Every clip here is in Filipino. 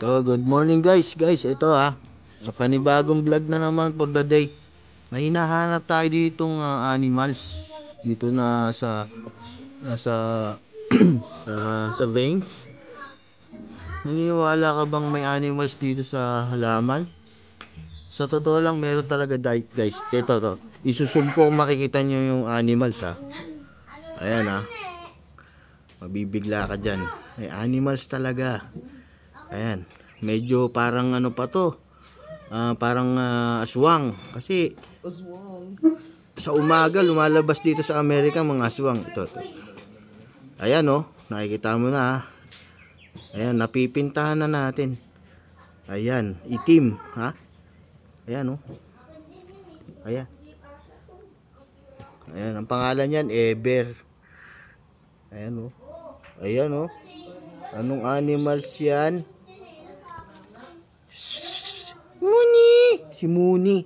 So, good morning guys. Guys, ito sa panibagong vlog na naman for the day. May hinahanap tayo ditong animals. Dito na sa nasa sa vein. Naniniwala ka bang may animals dito sa halaman? Sa totoo lang, meron talaga guys. Ito to. Isusum ko kung makikita nyo yung animals Ayan Mabibigla ka dyan. May animals talaga. Ayan. Medyo parang ano pa to. Parang aswang. Kasi sa umaga lumalabas dito sa Amerika mga aswang. Ito. Ayan nakikita mo na Ayan, napipintahan na natin. Ayan, itim Ayan Ayan. Ayan, ang pangalan niyan Ever. Ayan Ayan Anong animals yan? Muni! Si Muni.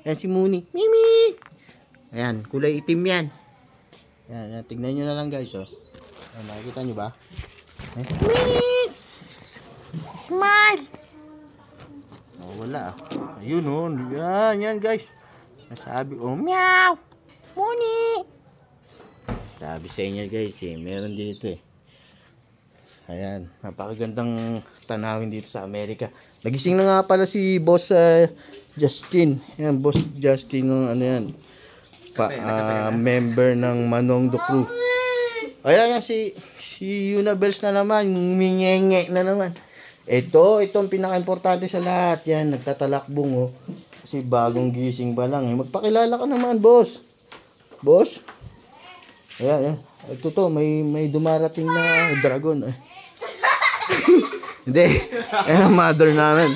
Ayan si Muni. Mimi! Ayan, kulay itim yan. Ayan, tignan nyo na lang guys Ayan, nakikita nyo ba? Mimi! Smile! Wala Ayun yan guys. Nasabi meow! Muni! Sabi sa inyo guys meron dito Ayan, napakagandang tanawin dito sa Amerika. Nagising na nga pala si Boss Justin. Ayan, Boss Justin yan. Member ng Manong the Crew. Ayan si Unabels na naman, mingenge na naman. Itong pinaka-importante sa lahat. Yan, nagtatalakbong Kasi bagong gising pa lang Magpakilala ka naman, boss. Boss? Ayan. Ito may dumarating na dragon Hindi. Ayan ang mother namin.